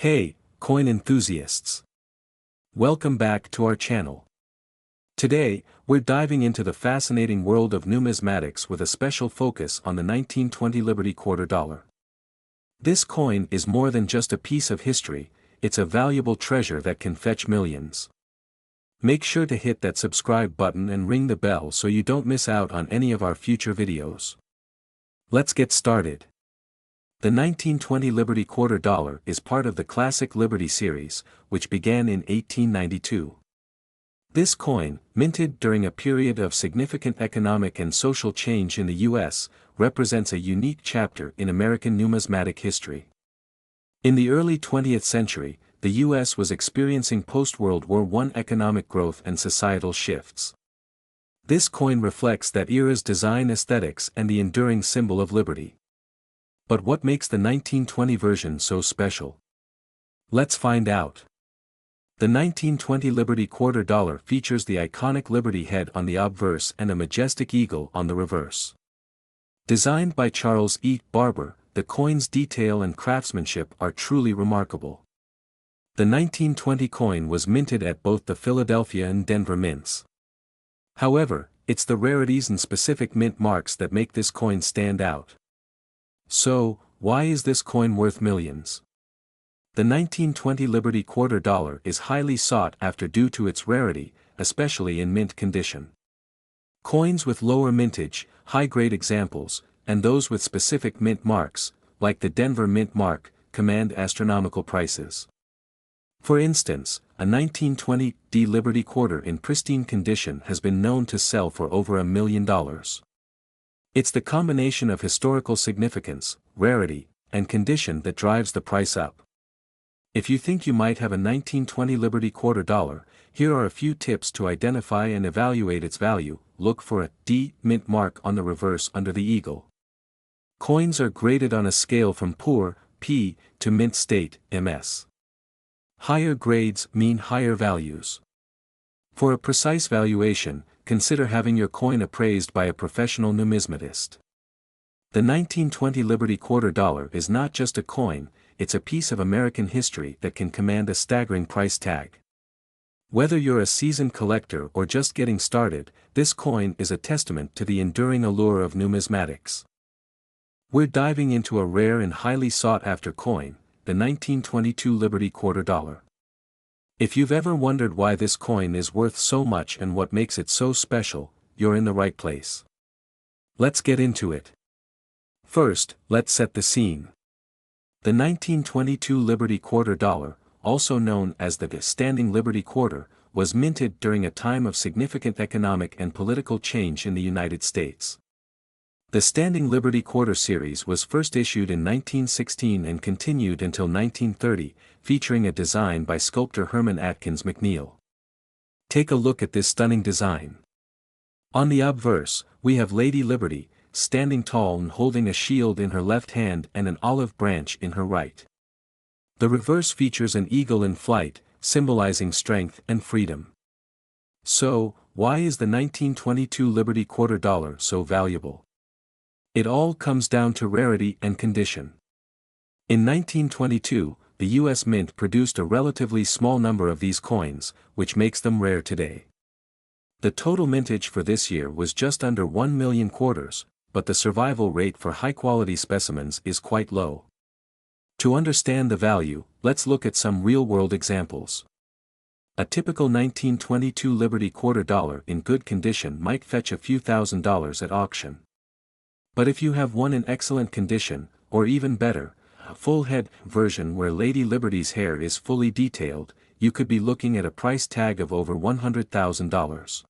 Hey, coin enthusiasts! Welcome back to our channel. Today, we're diving into the fascinating world of numismatics with a special focus on the 1920 Liberty Quarter Dollar. This coin is more than just a piece of history, it's a valuable treasure that can fetch millions. Make sure to hit that subscribe button and ring the bell so you don't miss out on any of our future videos. Let's get started. The 1920 Liberty Quarter Dollar is part of the classic Liberty series, which began in 1892. This coin, minted during a period of significant economic and social change in the U.S., represents a unique chapter in American numismatic history. In the early 20th century, the U.S. was experiencing post-World War I economic growth and societal shifts. This coin reflects that era's design aesthetics and the enduring symbol of liberty. But what makes the 1920 version so special? Let's find out. The 1920 Liberty Quarter Dollar features the iconic Liberty head on the obverse and a majestic eagle on the reverse. Designed by Charles E. Barber, the coin's detail and craftsmanship are truly remarkable. The 1920 coin was minted at both the Philadelphia and Denver mints. However, it's the rarities and specific mint marks that make this coin stand out. So, why is this coin worth millions? The 1920 Liberty Quarter Dollar is highly sought after due to its rarity, especially in mint condition. Coins with lower mintage, high-grade examples, and those with specific mint marks, like the Denver mint mark, command astronomical prices. For instance, a 1920 D Liberty Quarter in pristine condition has been known to sell for over $1 million. It's the combination of historical significance, rarity, and condition that drives the price up. If you think you might have a 1920 Liberty Quarter Dollar, here are a few tips to identify and evaluate its value. Look for a D mint mark on the reverse under the eagle. Coins are graded on a scale from poor, P, to mint state, MS. Higher grades mean higher values. For a precise valuation, consider having your coin appraised by a professional numismatist. The 1920 Liberty Quarter Dollar is not just a coin, it's a piece of American history that can command a staggering price tag. Whether you're a seasoned collector or just getting started, this coin is a testament to the enduring allure of numismatics. We're diving into a rare and highly sought-after coin, the 1922 Liberty Quarter Dollar. If you've ever wondered why this coin is worth so much and what makes it so special, you're in the right place. Let's get into it. First, let's set the scene. The 1922 Liberty Quarter Dollar, also known as the Standing Liberty Quarter, was minted during a time of significant economic and political change in the United States. The Standing Liberty Quarter series was first issued in 1916 and continued until 1930, featuring a design by sculptor Herman Atkins McNeil. Take a look at this stunning design. On the obverse, we have Lady Liberty, standing tall and holding a shield in her left hand and an olive branch in her right. The reverse features an eagle in flight, symbolizing strength and freedom. So, why is the 1922 Liberty Quarter Dollar so valuable? It all comes down to rarity and condition. In 1922, the U.S. Mint produced a relatively small number of these coins, which makes them rare today. The total mintage for this year was just under 1 million quarters, but the survival rate for high-quality specimens is quite low. To understand the value, let's look at some real-world examples. A typical 1922 Liberty Quarter Dollar in good condition might fetch a few $1,000s at auction. But if you have one in excellent condition, or even better, a full-head version where Lady Liberty's hair is fully detailed, you could be looking at a price tag of over $100,000.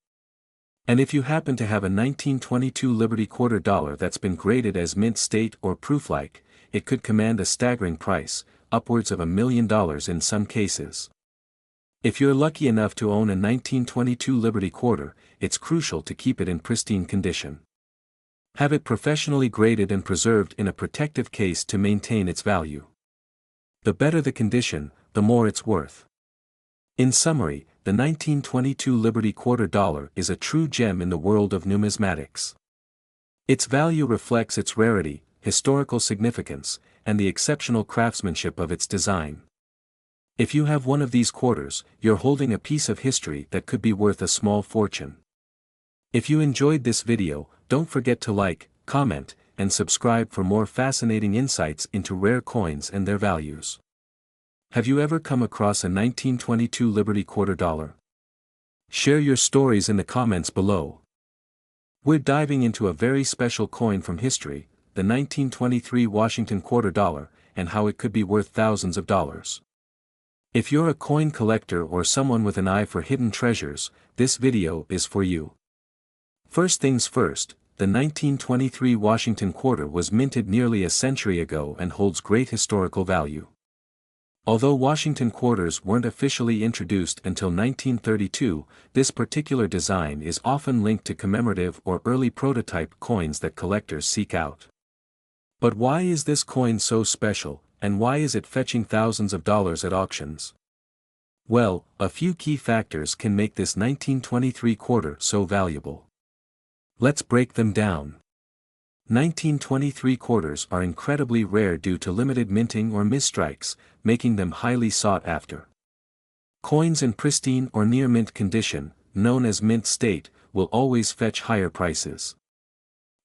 And if you happen to have a 1922 Liberty Quarter Dollar that's been graded as mint state or proof-like, it could command a staggering price, upwards of $1 million in some cases. If you're lucky enough to own a 1922 Liberty Quarter, it's crucial to keep it in pristine condition. Have it professionally graded and preserved in a protective case to maintain its value. The better the condition, the more it's worth. In summary, the 1922 Liberty Quarter Dollar is a true gem in the world of numismatics. Its value reflects its rarity, historical significance, and the exceptional craftsmanship of its design. If you have one of these quarters, you're holding a piece of history that could be worth a small fortune. If you enjoyed this video, don't forget to like, comment, and subscribe for more fascinating insights into rare coins and their values. Have you ever come across a 1922 Liberty quarter dollar? Share your stories in the comments below. We're diving into a very special coin from history, the 1923 Washington quarter dollar, and how it could be worth thousands of dollars. If you're a coin collector or someone with an eye for hidden treasures, this video is for you. First things first, the 1923 Washington quarter was minted nearly a century ago and holds great historical value. Although Washington quarters weren't officially introduced until 1932, this particular design is often linked to commemorative or early prototype coins that collectors seek out. But why is this coin so special, and why is it fetching thousands of dollars at auctions? Well, a few key factors can make this 1923 quarter so valuable. Let's break them down. 1923 quarters are incredibly rare due to limited minting or misstrikes, making them highly sought after. Coins in pristine or near mint condition, known as mint state, will always fetch higher prices.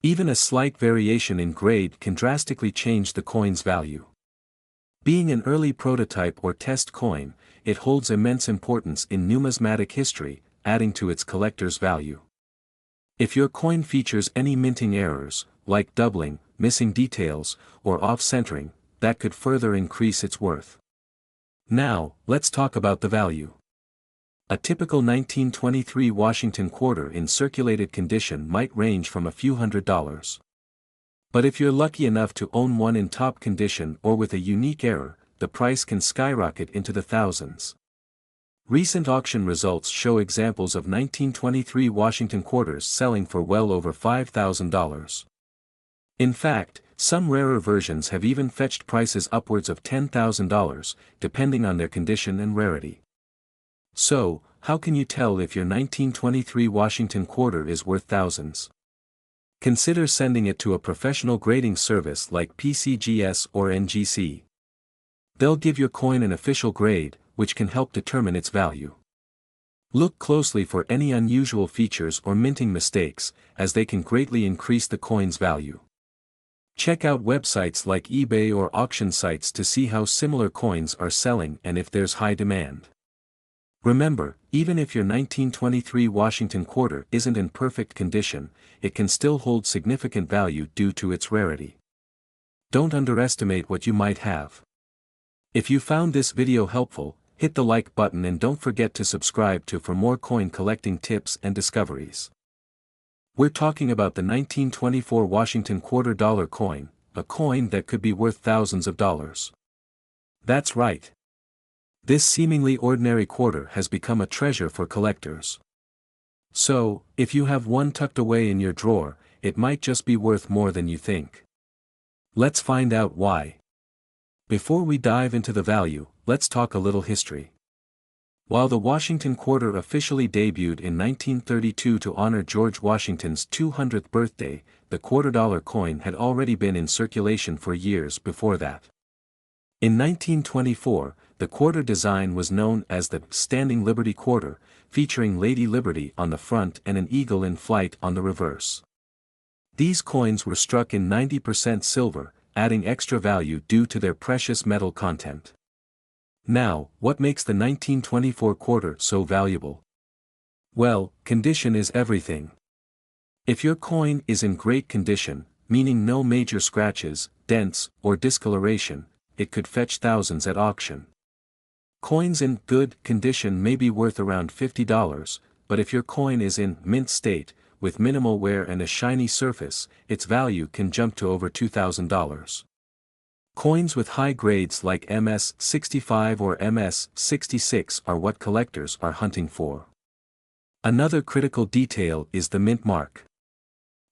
Even a slight variation in grade can drastically change the coin's value. Being an early prototype or test coin, it holds immense importance in numismatic history, adding to its collector's value. If your coin features any minting errors, like doubling, missing details, or off-centering, that could further increase its worth. Now, let's talk about the value. A typical 1923 Washington quarter in circulated condition might range from a few $100s. But if you're lucky enough to own one in top condition or with a unique error, the price can skyrocket into the thousands. Recent auction results show examples of 1923 Washington quarters selling for well over $5,000. In fact, some rarer versions have even fetched prices upwards of $10,000, depending on their condition and rarity. So, how can you tell if your 1923 Washington quarter is worth thousands? Consider sending it to a professional grading service like PCGS or NGC. They'll give your coin an official grade, which can help determine its value. Look closely for any unusual features or minting mistakes, as they can greatly increase the coin's value. Check out websites like eBay or auction sites to see how similar coins are selling and if there's high demand. Remember, even if your 1923 Washington quarter isn't in perfect condition, it can still hold significant value due to its rarity. Don't underestimate what you might have. If you found this video helpful, hit the like button and don't forget to subscribe for more coin collecting tips and discoveries. We're talking about the 1924 Washington quarter dollar coin, a coin that could be worth thousands of dollars. That's right. This seemingly ordinary quarter has become a treasure for collectors. So, if you have one tucked away in your drawer, it might just be worth more than you think. Let's find out why. Before we dive into the value, let's talk a little history. While the Washington quarter officially debuted in 1932 to honor George Washington's 200th birthday, the quarter dollar coin had already been in circulation for years before that. In 1924, the quarter design was known as the Standing Liberty Quarter, featuring Lady Liberty on the front and an eagle in flight on the reverse. These coins were struck in 90% silver, adding extra value due to their precious metal content. Now, what makes the 1924 quarter so valuable? Well, condition is everything. If your coin is in great condition, meaning no major scratches, dents, or discoloration, it could fetch thousands at auction. Coins in good condition may be worth around $50, but if your coin is in mint state, with minimal wear and a shiny surface, its value can jump to over $2,000. Coins with high grades like MS-65 or MS-66 are what collectors are hunting for. Another critical detail is the mint mark.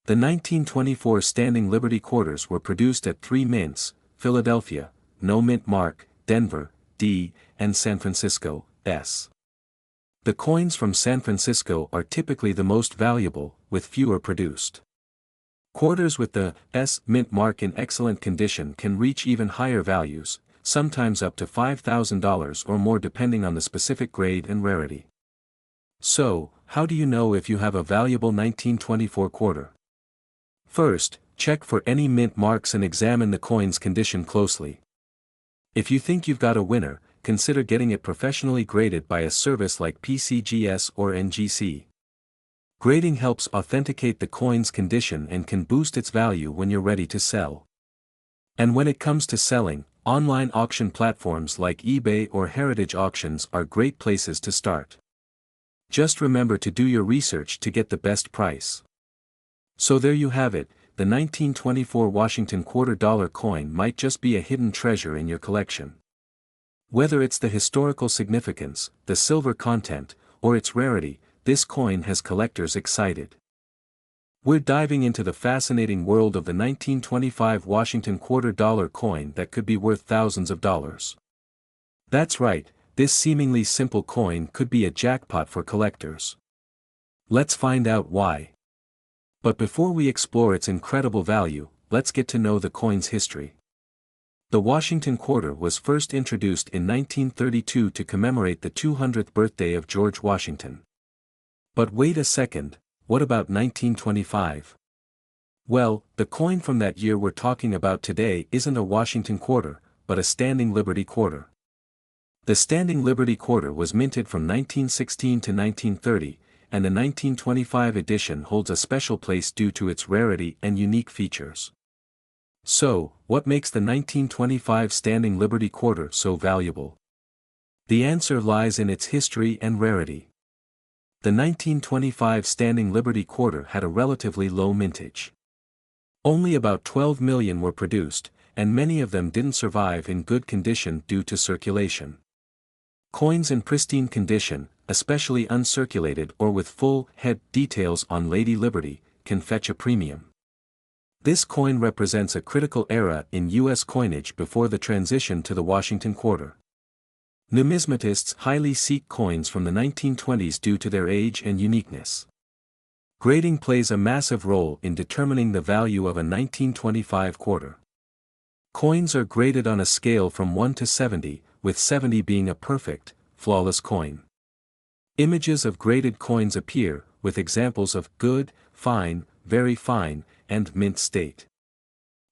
The 1924 Standing Liberty quarters were produced at 3 mints, Philadelphia, no mint mark, Denver, D, and San Francisco, S. The coins from San Francisco are typically the most valuable, with fewer produced. Quarters with the S mint mark in excellent condition can reach even higher values, sometimes up to $5,000 or more depending on the specific grade and rarity. So, how do you know if you have a valuable 1924 quarter? First, check for any mint marks and examine the coin's condition closely. If you think you've got a winner, consider getting it professionally graded by a service like PCGS or NGC. Grading helps authenticate the coin's condition and can boost its value when you're ready to sell. And when it comes to selling, online auction platforms like eBay or Heritage Auctions are great places to start. Just remember to do your research to get the best price. So there you have it, the 1924 Washington $quarter coin might just be a hidden treasure in your collection. Whether it's the historical significance, the silver content, or its rarity, this coin has collectors excited. We're diving into the fascinating world of the 1925 Washington $quarter coin that could be worth thousands of dollars. That's right, this seemingly simple coin could be a jackpot for collectors. Let's find out why. But before we explore its incredible value, let's get to know the coin's history. The Washington quarter was first introduced in 1932 to commemorate the 200th birthday of George Washington. But wait a second, what about 1925? Well, the coin from that year we're talking about today isn't a Washington quarter, but a standing Liberty quarter. The standing Liberty quarter was minted from 1916 to 1930, and the 1925 edition holds a special place due to its rarity and unique features. So, what makes the 1925 standing Liberty quarter so valuable? The answer lies in its history and rarity. The 1925 standing Liberty quarter had a relatively low mintage. Only about 12 million were produced, and many of them didn't survive in good condition due to circulation. Coins in pristine condition, especially uncirculated or with full head details on Lady Liberty, can fetch a premium. This coin represents a critical era in U.S. coinage before the transition to the Washington quarter. Numismatists highly seek coins from the 1920s due to their age and uniqueness. Grading plays a massive role in determining the value of a 1925 quarter. Coins are graded on a scale from 1 to 70, with 70 being a perfect, flawless coin. Images of graded coins appear, with examples of good, fine, very fine, and mint state.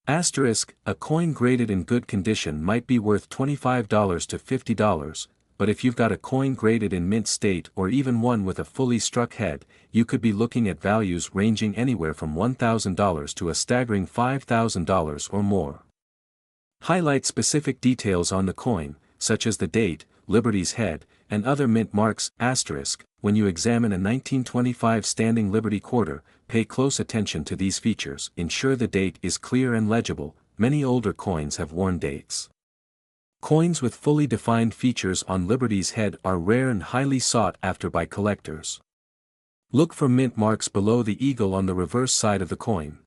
Asterisk, a coin graded in good condition might be worth $25 to $50, but if you've got a coin graded in mint state or even one with a fully struck head, you could be looking at values ranging anywhere from $1,000 to a staggering $5,000 or more. Highlight specific details on the coin, such as the date, Liberty's head, and other mint marks. Asterisk, when you examine a 1925 standing Liberty quarter, pay close attention to these features. Ensure the date is clear and legible. Many older coins have worn dates. Coins with fully defined features on Liberty's head are rare and highly sought after by collectors. Look for mint marks below the eagle on the reverse side of the coin.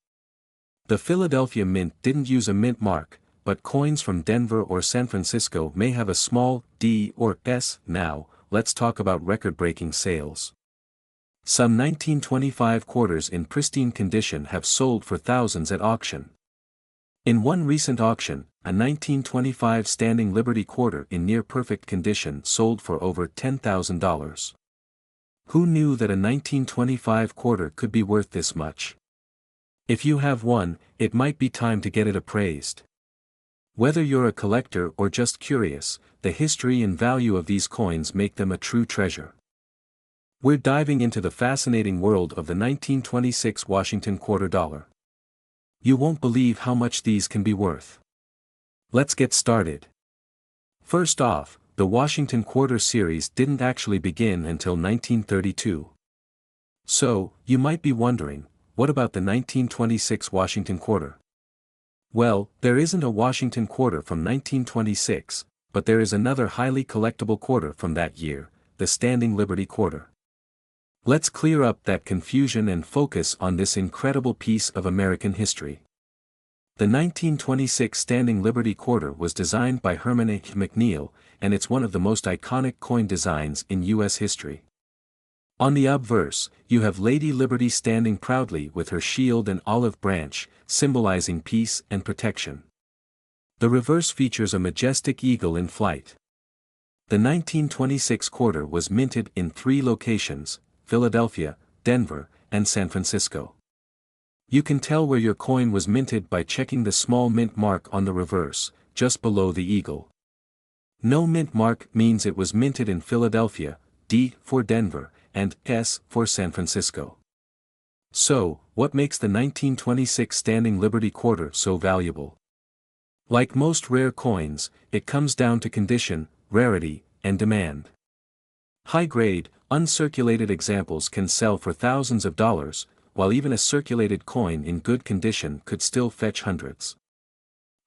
The Philadelphia Mint didn't use a mint mark, but coins from Denver or San Francisco may have a small D or S. Now, let's talk about record-breaking sales. Some 1925 quarters in pristine condition have sold for thousands at auction. In one recent auction, a 1925 standing Liberty quarter in near-perfect condition sold for over $10,000. Who knew that a 1925 quarter could be worth this much? If you have one, it might be time to get it appraised. Whether you're a collector or just curious, the history and value of these coins make them a true treasure. We're diving into the fascinating world of the 1926 Washington $quarter. You won't believe how much these can be worth. Let's get started. First off, the Washington quarter series didn't actually begin until 1932. So, you might be wondering, what about the 1926 Washington quarter? Well, there isn't a Washington quarter from 1926, but there is another highly collectible quarter from that year, the standing Liberty quarter. Let's clear up that confusion and focus on this incredible piece of American history. The 1926 standing Liberty quarter was designed by Herman H. McNeil, and it's one of the most iconic coin designs in U.S. history. On the obverse, you have Lady Liberty standing proudly with her shield and olive branch, symbolizing peace and protection. The reverse features a majestic eagle in flight. The 1926 quarter was minted in 3 locations: Philadelphia, Denver, and San Francisco. You can tell where your coin was minted by checking the small mint mark on the reverse, just below the eagle. No mint mark means it was minted in Philadelphia, D for Denver, and S for San Francisco. So, what makes the 1926 Standing Liberty Quarter so valuable? Like most rare coins, it comes down to condition, rarity, and demand. High-grade, uncirculated examples can sell for thousands of dollars, while even a circulated coin in good condition could still fetch hundreds.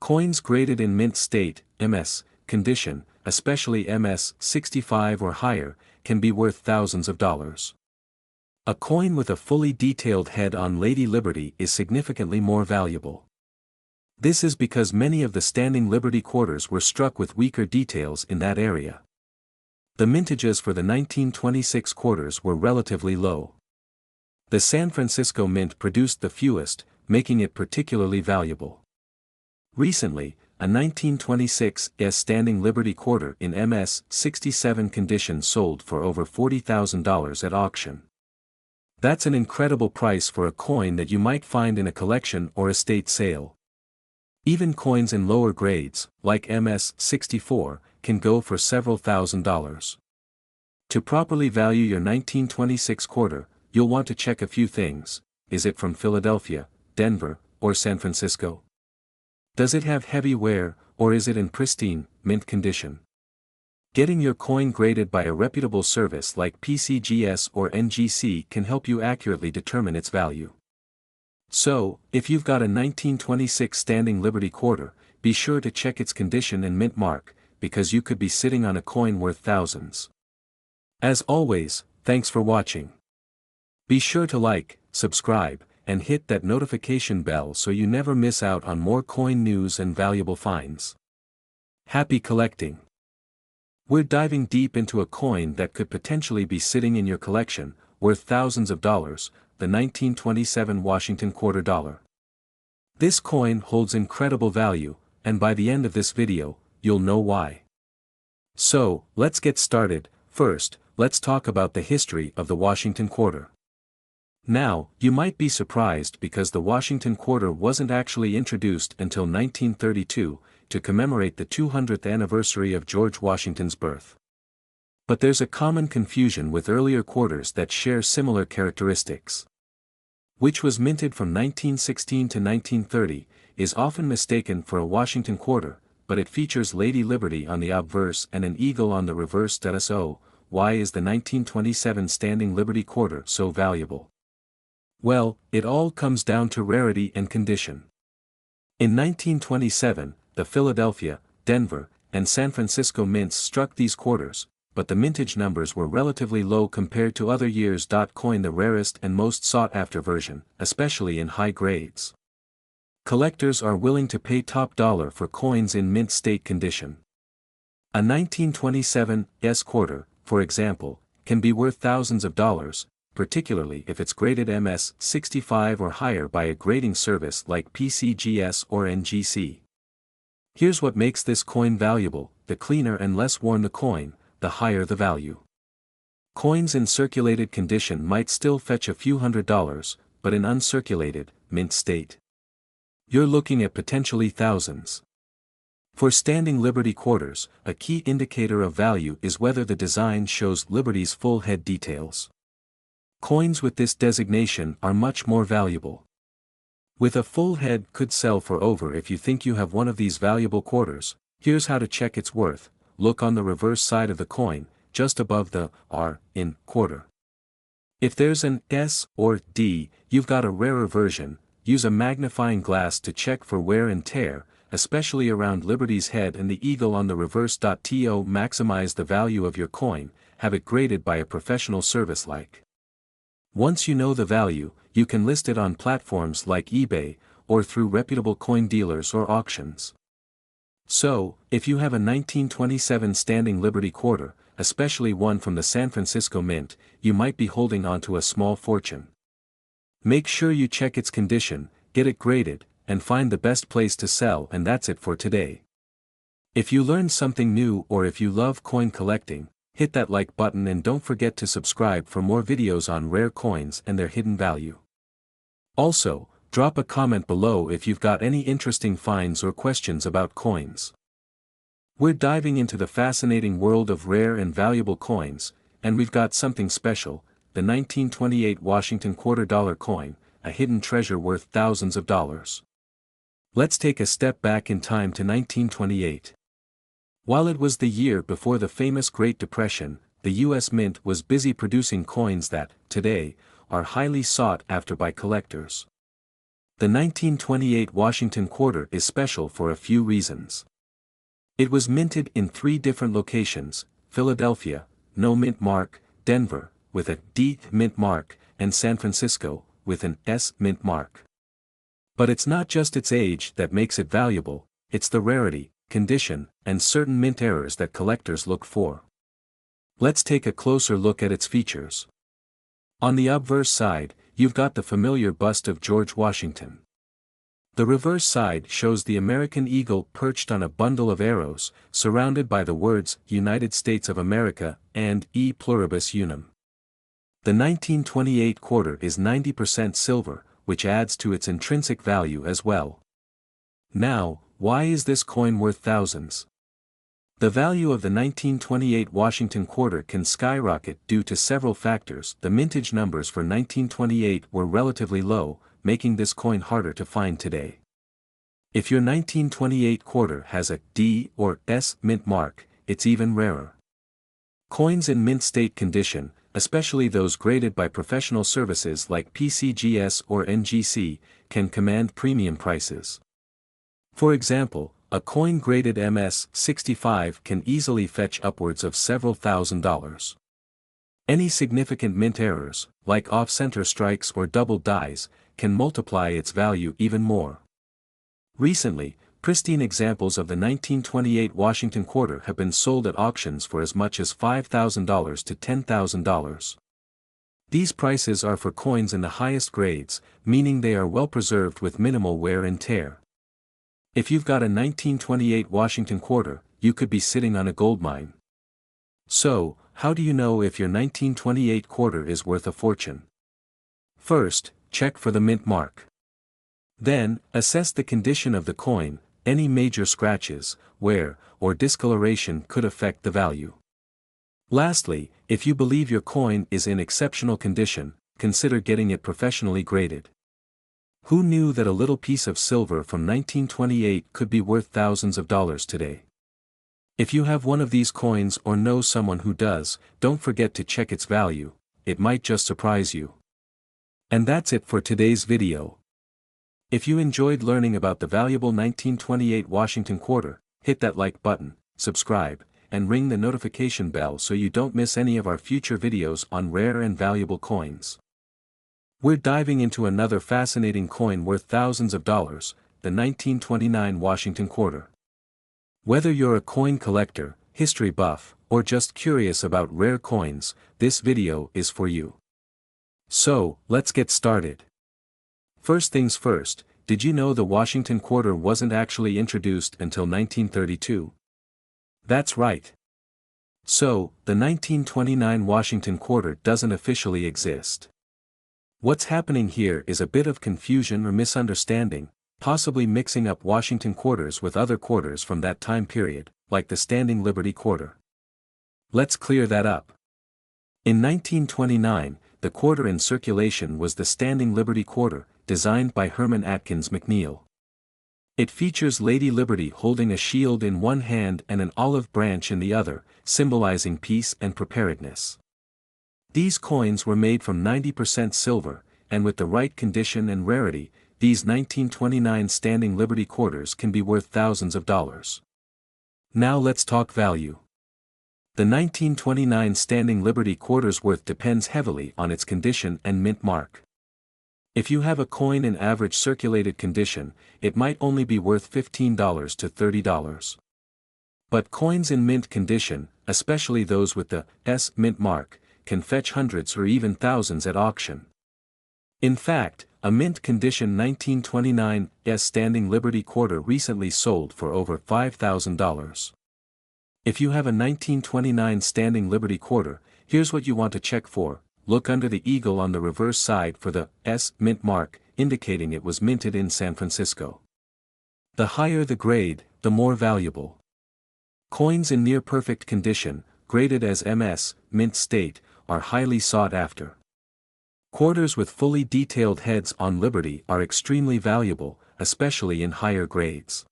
Coins graded in mint state, MS, condition, especially MS 65 or higher, can be worth thousands of dollars. A coin with a fully detailed head on Lady Liberty is significantly more valuable. This is because many of the Standing Liberty quarters were struck with weaker details in that area. The mintages for the 1926 quarters were relatively low. The San Francisco Mint produced the fewest, making it particularly valuable. Recently, a 1926 Standing Liberty quarter in MS 67 condition sold for over $40,000 at auction. That's an incredible price for a coin that you might find in a collection or estate sale. Even coins in lower grades, like MS 64, can go for several $1,000s. To properly value your 1926 quarter, you'll want to check a few things. Is it from Philadelphia, Denver, or San Francisco? Does it have heavy wear, or is it in pristine, mint condition? Getting your coin graded by a reputable service like PCGS or NGC can help you accurately determine its value. So, if you've got a 1926 Standing Liberty quarter, be sure to check its condition and mint mark, because you could be sitting on a coin worth thousands. As always, thanks for watching. Be sure to like, subscribe, and hit that notification bell so you never miss out on more coin news and valuable finds. Happy collecting! We're diving deep into a coin that could potentially be sitting in your collection, worth thousands of dollars, the 1927 Washington quarter dollar. This coin holds incredible value, and by the end of this video, you'll know why. So, let's get started. First, let's talk about the history of the Washington quarter. Now, you might be surprised because the Washington quarter wasn't actually introduced until 1932, to commemorate the 200th anniversary of George Washington's birth. But there's a common confusion with earlier quarters that share similar characteristics. Which was minted from 1916 to 1930, is often mistaken for a Washington quarter, but it features Lady Liberty on the obverse and an eagle on the reverse. So, why is the 1927 Standing Liberty quarter so valuable? Well, it all comes down to rarity and condition. In 1927, the Philadelphia, Denver, and San Francisco mints struck these quarters, but the mintage numbers were relatively low compared to other years. Coin the rarest and most sought-after version, especially in high grades. Collectors are willing to pay top dollar for coins in mint state condition. A 1927 quarter, for example, can be worth thousands of dollars, particularly if it's graded MS 65 or higher by a grading service like PCGS or NGC. Here's what makes this coin valuable: the cleaner and less worn the coin, the higher the value. Coins in circulated condition might still fetch a few $100s, but in uncirculated, mint state, you're looking at potentially thousands. For Standing Liberty quarters, a key indicator of value is whether the design shows Liberty's full head details. Coins with this designation are much more valuable. With a full head could sell for over. If you think you have one of these valuable quarters, here's how to check its worth. Look on the reverse side of the coin, just above the R in quarter. If there's an S or D, you've got a rarer version. Use a magnifying glass to check for wear and tear, especially around Liberty's head and the eagle on the reverse. To maximize the value of your coin, have it graded by a professional service like. Once you know the value, you can list it on platforms like eBay, or through reputable coin dealers or auctions. So, if you have a 1927 Standing Liberty quarter, especially one from the San Francisco Mint, you might be holding onto a small fortune. Make sure you check its condition, get it graded, and find the best place to sell. And that's it for today. If you learned something new or if you love coin collecting, hit that like button and don't forget to subscribe for more videos on rare coins and their hidden value. Also, drop a comment below if you've got any interesting finds or questions about coins. We're diving into the fascinating world of rare and valuable coins, and we've got something special, the 1928 Washington quarter-dollar coin, a hidden treasure worth thousands of dollars. Let's take a step back in time to 1928. While it was the year before the famous Great Depression, the U.S. Mint was busy producing coins that, today, are highly sought after by collectors. The 1928 Washington quarter is special for a few reasons. It was minted in 3 different locations: Philadelphia, no mint mark; Denver, with a D mint mark; and San Francisco, with an S mint mark. But it's not just its age that makes it valuable, it's the rarity, condition, and certain mint errors that collectors look for. Let's take a closer look at its features. On the obverse side, you've got the familiar bust of George Washington. The reverse side shows the American eagle perched on a bundle of arrows, surrounded by the words United States of America and E pluribus unum. The 1928 quarter is 90% silver, which adds to its intrinsic value as well. Now, why is this coin worth thousands? The value of the 1928 Washington quarter can skyrocket due to several factors. The mintage numbers for 1928 were relatively low, making this coin harder to find today. If your 1928 quarter has a D or S mint mark, it's even rarer. Coins in mint state condition, especially those graded by professional services like PCGS or NGC, can command premium prices. For example, a coin graded MS-65 can easily fetch upwards of several $1,000s. Any significant mint errors, like off-center strikes or double dies, can multiply its value even more. Recently, pristine examples of the 1928 Washington quarter have been sold at auctions for as much as $5,000 to $10,000. These prices are for coins in the highest grades, meaning they are well preserved with minimal wear and tear. If you've got a 1928 Washington quarter, you could be sitting on a goldmine. So, how do you know if your 1928 quarter is worth a fortune? First, check for the mint mark. Then, assess the condition of the coin. Any major scratches, wear, or discoloration could affect the value. Lastly, if you believe your coin is in exceptional condition, consider getting it professionally graded. Who knew that a little piece of silver from 1928 could be worth thousands of dollars today? If you have one of these coins or know someone who does, don't forget to check its value, it might just surprise you. And that's it for today's video. If you enjoyed learning about the valuable 1928 Washington quarter, hit that like button, subscribe, and ring the notification bell so you don't miss any of our future videos on rare and valuable coins. We're diving into another fascinating coin worth thousands of dollars, the 1929 Washington quarter. Whether you're a coin collector, history buff, or just curious about rare coins, this video is for you. So, let's get started. First things first, did you know the Washington quarter wasn't actually introduced until 1932? That's right. So, the 1929 Washington quarter doesn't officially exist. What's happening here is a bit of confusion or misunderstanding, possibly mixing up Washington quarters with other quarters from that time period, like the Standing Liberty quarter. Let's clear that up. In 1929, the quarter in circulation was the Standing Liberty quarter, designed by Herman Atkins McNeil. It features Lady Liberty holding a shield in one hand and an olive branch in the other, symbolizing peace and preparedness. These coins were made from 90% silver, and with the right condition and rarity, these 1929 Standing Liberty quarters can be worth thousands of dollars. Now let's talk value. The 1929 Standing Liberty quarter's worth depends heavily on its condition and mint mark. If you have a coin in average circulated condition, it might only be worth $15 to $30. But coins in mint condition, especially those with the S mint mark, can fetch hundreds or even thousands at auction. In fact, a mint condition 1929 standing Liberty quarter recently sold for over $5,000. If you have a 1929 standing Liberty quarter, here's what you want to check for. Look under the eagle on the reverse side for the S mint mark, indicating it was minted in San Francisco. The higher the grade, the more valuable. Coins in near-perfect condition, graded as MS, mint state, are highly sought after. Quarters with fully detailed heads on Liberty are extremely valuable, especially in higher grades.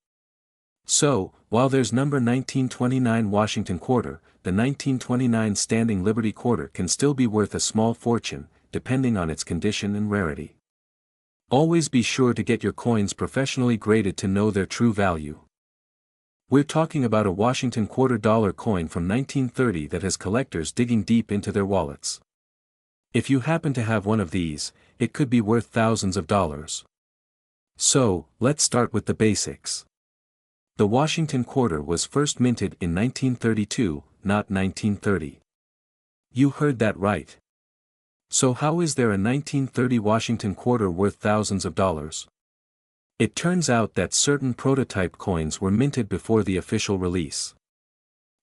So, while there's number 1929 Washington quarter, the 1929 standing Liberty quarter can still be worth a small fortune, depending on its condition and rarity. Always be sure to get your coins professionally graded to know their true value. We're talking about a Washington quarter-dollar coin from 1930 that has collectors digging deep into their wallets. If you happen to have one of these, it could be worth thousands of dollars. So, let's start with the basics. The Washington quarter was first minted in 1932, not 1930. You heard that right. So how is there a 1930 Washington quarter worth thousands of dollars? It turns out that certain prototype coins were minted before the official release.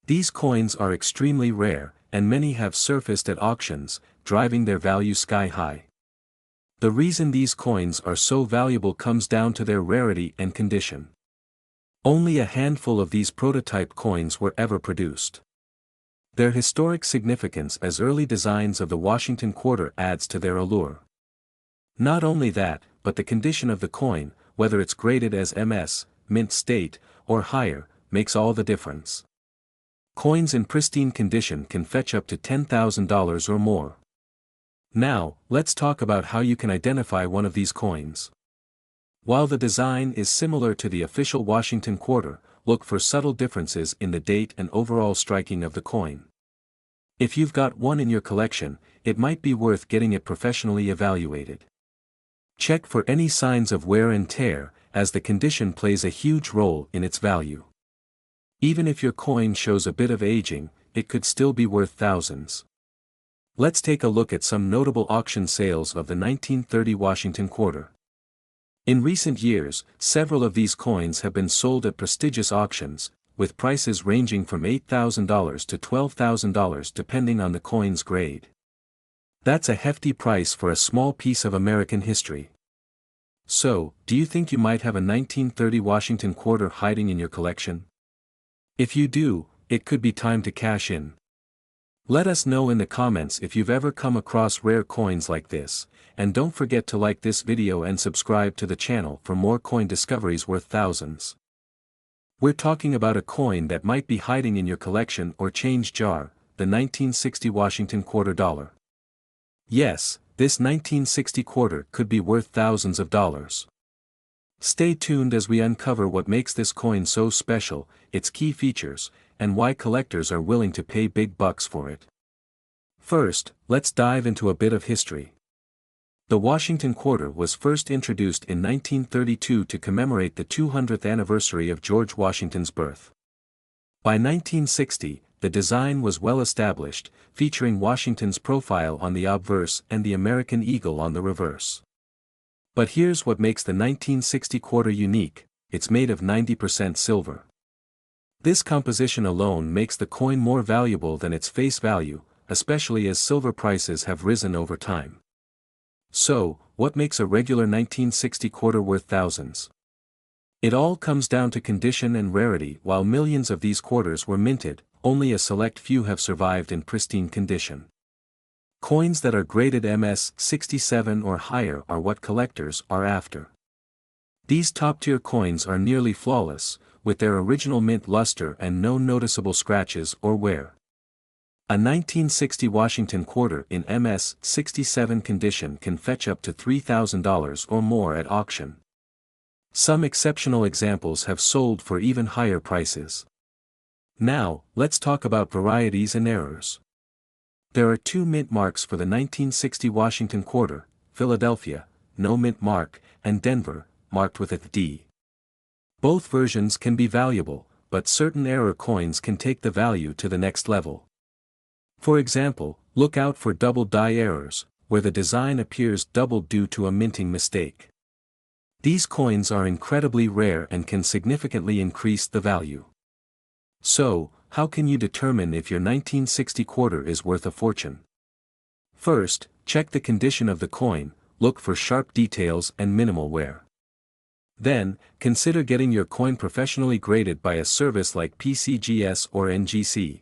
These coins are extremely rare, and many have surfaced at auctions, driving their value sky high. The reason these coins are so valuable comes down to their rarity and condition. Only a handful of these prototype coins were ever produced. Their historic significance as early designs of the Washington quarter adds to their allure. Not only that, but the condition of the coin, whether it's graded as MS, mint state, or higher, makes all the difference. Coins in pristine condition can fetch up to $10,000 or more. Now, let's talk about how you can identify one of these coins. While the design is similar to the official Washington quarter, look for subtle differences in the date and overall striking of the coin. If you've got one in your collection, it might be worth getting it professionally evaluated. Check for any signs of wear and tear, as the condition plays a huge role in its value. Even if your coin shows a bit of aging, it could still be worth thousands. Let's take a look at some notable auction sales of the 1930 Washington quarter. In recent years, several of these coins have been sold at prestigious auctions, with prices ranging from $8,000 to $12,000 depending on the coin's grade. That's a hefty price for a small piece of American history. So, do you think you might have a 1930 Washington quarter hiding in your collection? If you do, it could be time to cash in. Let us know in the comments if you've ever come across rare coins like this, and don't forget to like this video and subscribe to the channel for more coin discoveries worth thousands. We're talking about a coin that might be hiding in your collection or change jar, the 1960 Washington quarter dollar. Yes, this 1960 quarter could be worth thousands of dollars. Stay tuned as we uncover what makes this coin so special, its key features, and why collectors are willing to pay big bucks for it. First, let's dive into a bit of history. The Washington quarter was first introduced in 1932 to commemorate the 200th anniversary of George Washington's birth. By 1960, the design was well established, featuring Washington's profile on the obverse and the American eagle on the reverse. But here's what makes the 1960 quarter unique: it's made of 90% silver. This composition alone makes the coin more valuable than its face value, especially as silver prices have risen over time. So, what makes a regular 1960 quarter worth thousands? It all comes down to condition and rarity. While millions of these quarters were minted, only a select few have survived in pristine condition. Coins that are graded MS 67 or higher are what collectors are after. These top-tier coins are nearly flawless, with their original mint luster and no noticeable scratches or wear. A 1960 Washington quarter in MS 67 condition can fetch up to $3,000 or more at auction. Some exceptional examples have sold for even higher prices. Now, let's talk about varieties and errors. There are two mint marks for the 1960 Washington quarter: Philadelphia, no mint mark, and Denver, marked with a D. Both versions can be valuable, but certain error coins can take the value to the next level. For example, look out for double die errors, where the design appears doubled due to a minting mistake. These coins are incredibly rare and can significantly increase the value. So, how can you determine if your 1960 quarter is worth a fortune? First, check the condition of the coin, look for sharp details and minimal wear. Then, consider getting your coin professionally graded by a service like PCGS or NGC.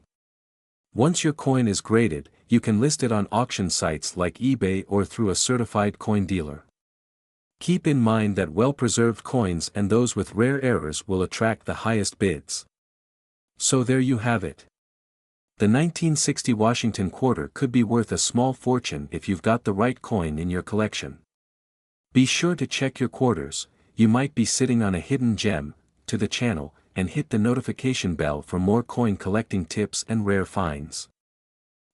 Once your coin is graded, you can list it on auction sites like eBay or through a certified coin dealer. Keep in mind that well-preserved coins and those with rare errors will attract the highest bids. So there you have it. The 1960 Washington quarter could be worth a small fortune if you've got the right coin in your collection. Be sure to check your quarters, you might be sitting on a hidden gem, to the channel, and hit the notification bell for more coin collecting tips and rare finds.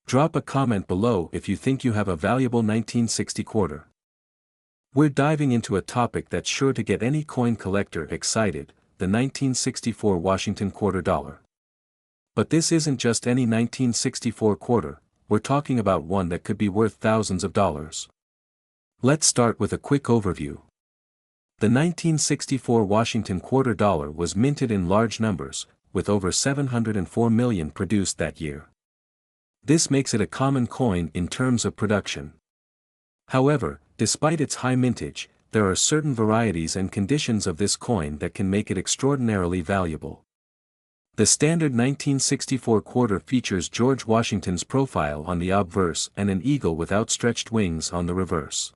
Drop a comment below if you think you have a valuable 1960 quarter. We're diving into a topic that's sure to get any coin collector excited, the 1964 Washington quarter dollar. But this isn't just any 1964 quarter, we're talking about one that could be worth thousands of dollars. Let's start with a quick overview. The 1964 Washington quarter dollar was minted in large numbers, with over 704 million produced that year. This makes it a common coin in terms of production. However, despite its high mintage, there are certain varieties and conditions of this coin that can make it extraordinarily valuable. The standard 1964 quarter features George Washington's profile on the obverse and an eagle with outstretched wings on the reverse.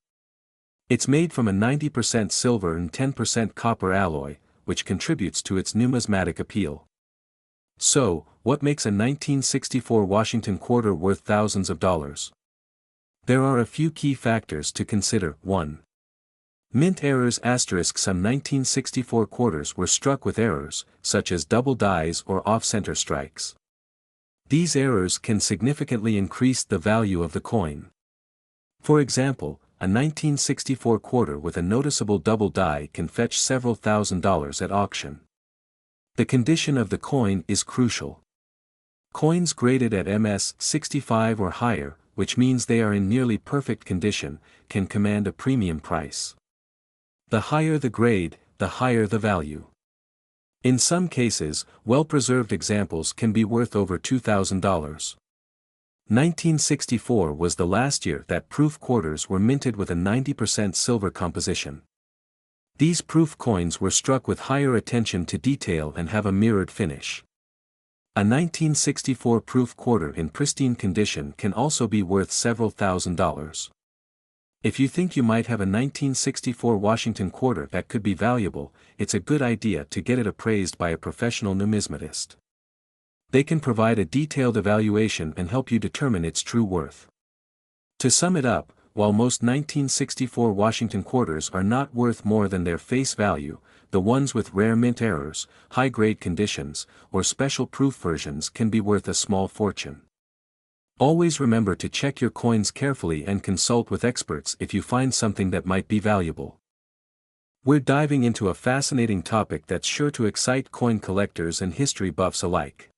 It's made from a 90% silver and 10% copper alloy, which contributes to its numismatic appeal. So, what makes a 1964 Washington quarter worth thousands of dollars? There are a few key factors to consider. 1. Mint errors. Some 1964 quarters were struck with errors, such as double dies or off-center strikes. These errors can significantly increase the value of the coin. For example, a 1964 quarter with a noticeable double die can fetch several $1,000s at auction. The condition of the coin is crucial. Coins graded at MS 65 or higher, which means they are in nearly perfect condition, can command a premium price. The higher the grade, the higher the value. In some cases, well-preserved examples can be worth over $2,000. 1964 was the last year that proof quarters were minted with a 90% silver composition. These proof coins were struck with higher attention to detail and have a mirrored finish. A 1964 proof quarter in pristine condition can also be worth several $1,000s. If you think you might have a 1964 Washington quarter that could be valuable, it's a good idea to get it appraised by a professional numismatist. They can provide a detailed evaluation and help you determine its true worth. To sum it up, while most 1964 Washington quarters are not worth more than their face value, the ones with rare mint errors, high-grade conditions, or special proof versions can be worth a small fortune. Always remember to check your coins carefully and consult with experts if you find something that might be valuable. We're diving into a fascinating topic that's sure to excite coin collectors and history buffs alike.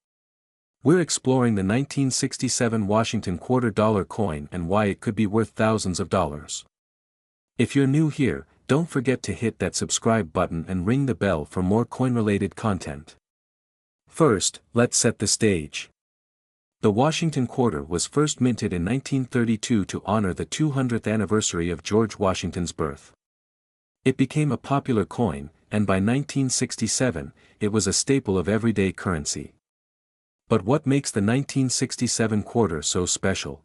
We're exploring the 1967 Washington quarter dollar coin and why it could be worth thousands of dollars. If you're new here, don't forget to hit that subscribe button and ring the bell for more coin-related content. First, let's set the stage. The Washington quarter was first minted in 1932 to honor the 200th anniversary of George Washington's birth. It became a popular coin, and by 1967, it was a staple of everyday currency. But what makes the 1967 quarter so special?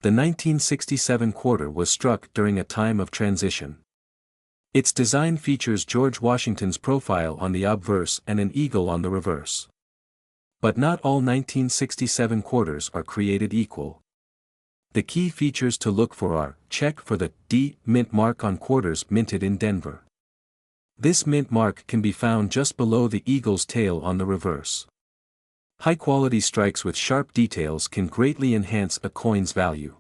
The 1967 quarter was struck during a time of transition. Its design features George Washington's profile on the obverse and an eagle on the reverse. But not all 1967 quarters are created equal. The key features to look for are: check for the D mint mark on quarters minted in Denver. This mint mark can be found just below the eagle's tail on the reverse. High-quality strikes with sharp details can greatly enhance a coin's value.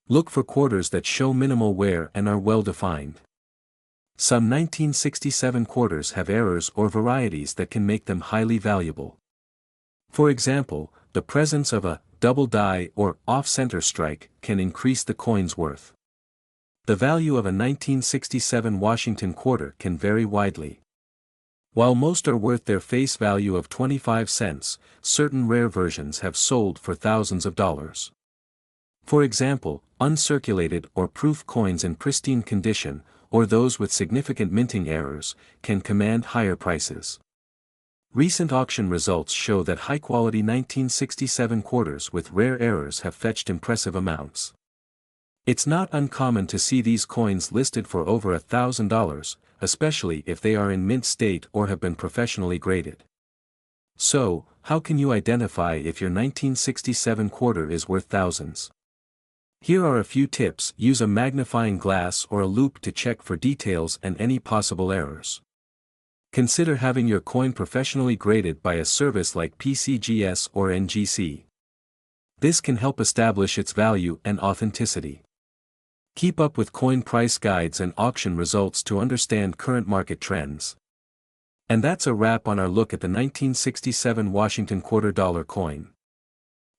Look for quarters that show minimal wear and are well-defined. Some 1967 quarters have errors or varieties that can make them highly valuable. For example, the presence of a double die or off-center strike can increase the coin's worth. The value of a 1967 Washington quarter can vary widely. While most are worth their face value of 25 cents, certain rare versions have sold for thousands of dollars. For example, uncirculated or proof coins in pristine condition, or those with significant minting errors, can command higher prices. Recent auction results show that high-quality 1967 quarters with rare errors have fetched impressive amounts. It's not uncommon to see these coins listed for over $1,000, especially if they are in mint state or have been professionally graded. So, how can you identify if your 1967 quarter is worth thousands? Here are a few tips. Use a magnifying glass or a loupe to check for details and any possible errors. Consider having your coin professionally graded by a service like PCGS or NGC. This can help establish its value and authenticity. Keep up with coin price guides and auction results to understand current market trends. And that's a wrap on our look at the 1967 Washington quarter dollar coin.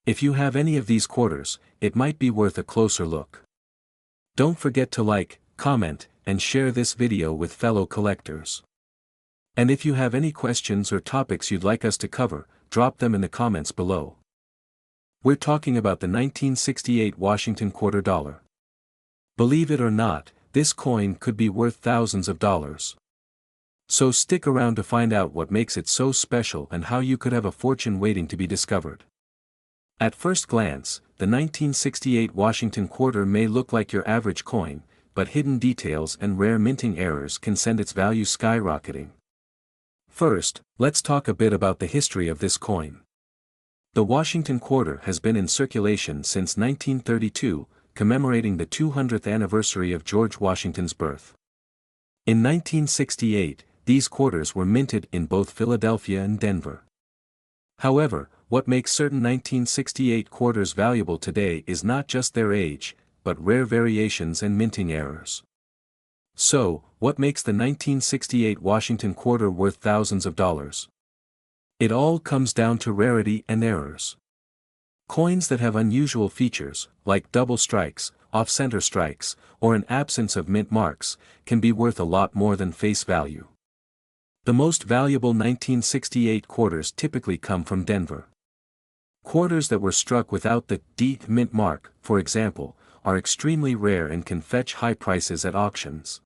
If you have any of these quarters, it might be worth a closer look. Don't forget to like, comment, and share this video with fellow collectors. And if you have any questions or topics you'd like us to cover, drop them in the comments below. We're talking about the 1968 Washington quarter dollar. Believe it or not, this coin could be worth thousands of dollars. So stick around to find out what makes it so special and how you could have a fortune waiting to be discovered. At first glance, the 1968 Washington quarter may look like your average coin, but hidden details and rare minting errors can send its value skyrocketing. First, let's talk a bit about the history of this coin. The Washington quarter has been in circulation since 1932, commemorating the 200th anniversary of George Washington's birth. In 1968, these quarters were minted in both Philadelphia and Denver. However, what makes certain 1968 quarters valuable today is not just their age, but rare variations and minting errors. So, what makes the 1968 Washington quarter worth thousands of dollars? It all comes down to rarity and errors. Coins that have unusual features, like double strikes, off-center strikes, or an absence of mint marks, can be worth a lot more than face value. The most valuable 1968 quarters typically come from Denver. Quarters that were struck without the D mint mark, for example, are extremely rare and can fetch high prices at auctions.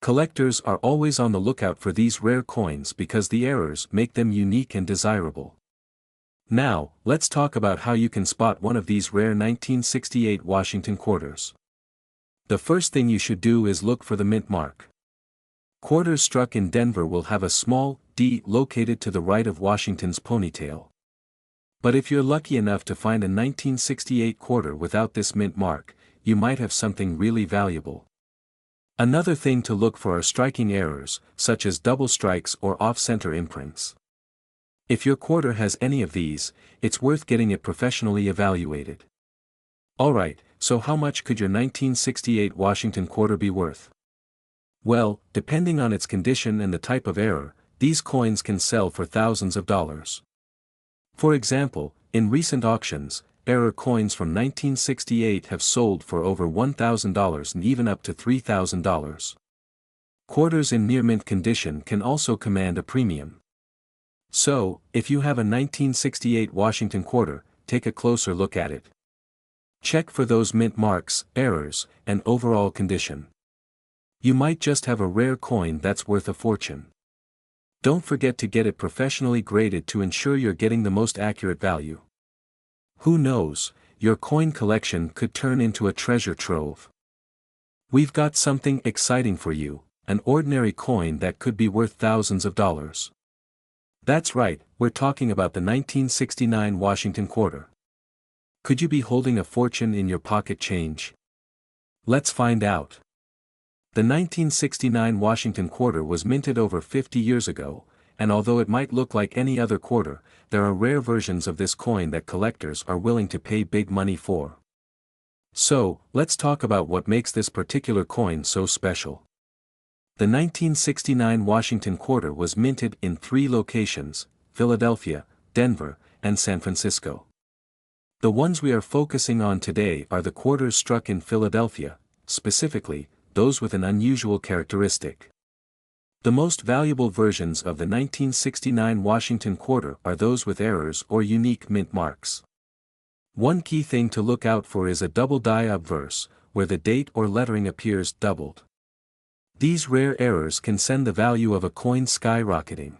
Collectors are always on the lookout for these rare coins because the errors make them unique and desirable. Now, let's talk about how you can spot one of these rare 1968 Washington quarters. The first thing you should do is look for the mint mark. Quarters struck in Denver will have a small D located to the right of Washington's ponytail. But if you're lucky enough to find a 1968 quarter without this mint mark, you might have something really valuable. Another thing to look for are striking errors, such as double strikes or off-center imprints. If your quarter has any of these, it's worth getting it professionally evaluated. Alright, so how much could your 1968 Washington quarter be worth? Well, depending on its condition and the type of error, these coins can sell for thousands of dollars. For example, in recent auctions, error coins from 1968 have sold for over $1,000 and even up to $3,000. Quarters in near mint condition can also command a premium. So, if you have a 1968 Washington quarter, take a closer look at it. Check for those mint marks, errors, and overall condition. You might just have a rare coin that's worth a fortune. Don't forget to get it professionally graded to ensure you're getting the most accurate value. Who knows, your coin collection could turn into a treasure trove. We've got something exciting for you, an ordinary coin that could be worth thousands of dollars. That's right, we're talking about the 1969 Washington quarter. Could you be holding a fortune in your pocket change? Let's find out. The 1969 Washington quarter was minted over 50 years ago, and although it might look like any other quarter, there are rare versions of this coin that collectors are willing to pay big money for. So, let's talk about what makes this particular coin so special. The 1969 Washington quarter was minted in 3 locations, Philadelphia, Denver, and San Francisco. The ones we are focusing on today are the quarters struck in Philadelphia, specifically, those with an unusual characteristic. The most valuable versions of the 1969 Washington quarter are those with errors or unique mint marks. One key thing to look out for is a double die obverse, where the date or lettering appears doubled. These rare errors can send the value of a coin skyrocketing.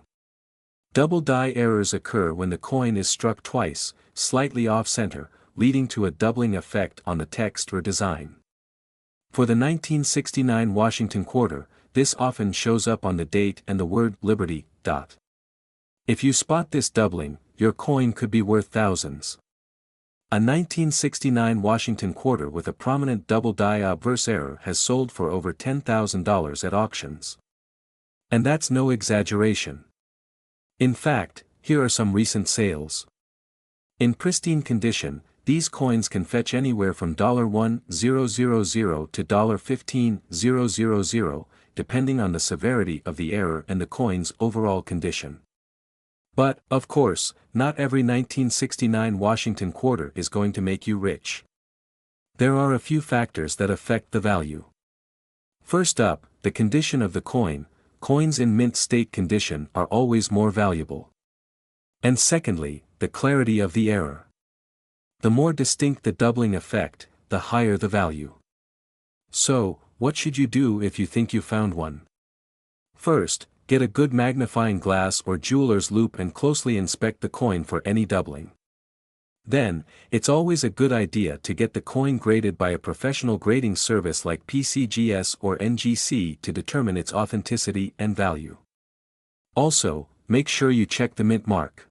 Double die errors occur when the coin is struck twice, slightly off-center, leading to a doubling effect on the text or design. For the 1969 Washington quarter, this often shows up on the date and the word Liberty. If you spot this doubling, your coin could be worth thousands. A 1969 Washington quarter with a prominent double die obverse error has sold for over $10,000 at auctions. And that's no exaggeration. In fact, here are some recent sales. In pristine condition, these coins can fetch anywhere from $1,000 to $15,000, depending on the severity of the error and the coin's overall condition. But, of course, not every 1969 Washington quarter is going to make you rich. There are a few factors that affect the value. First up, the condition of the coin. Coins in mint state condition are always more valuable. And secondly, the clarity of the error. The more distinct the doubling effect, the higher the value. So, what should you do if you think you found one? First, get a good magnifying glass or jeweler's loupe and closely inspect the coin for any doubling. Then, it's always a good idea to get the coin graded by a professional grading service like PCGS or NGC to determine its authenticity and value. Also, make sure you check the mint mark.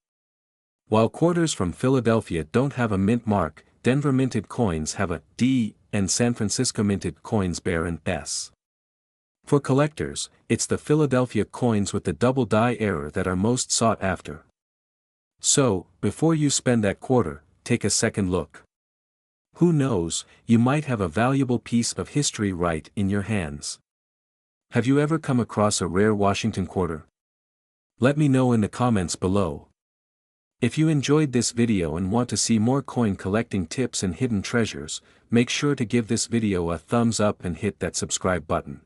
While quarters from Philadelphia don't have a mint mark, Denver minted coins have a D, and San Francisco minted coins bear an S. For collectors, it's the Philadelphia coins with the double die error that are most sought after. So, before you spend that quarter, take a second look. Who knows, you might have a valuable piece of history right in your hands. Have you ever come across a rare Washington quarter? Let me know in the comments below. If you enjoyed this video and want to see more coin collecting tips and hidden treasures, make sure to give this video a thumbs up and hit that subscribe button.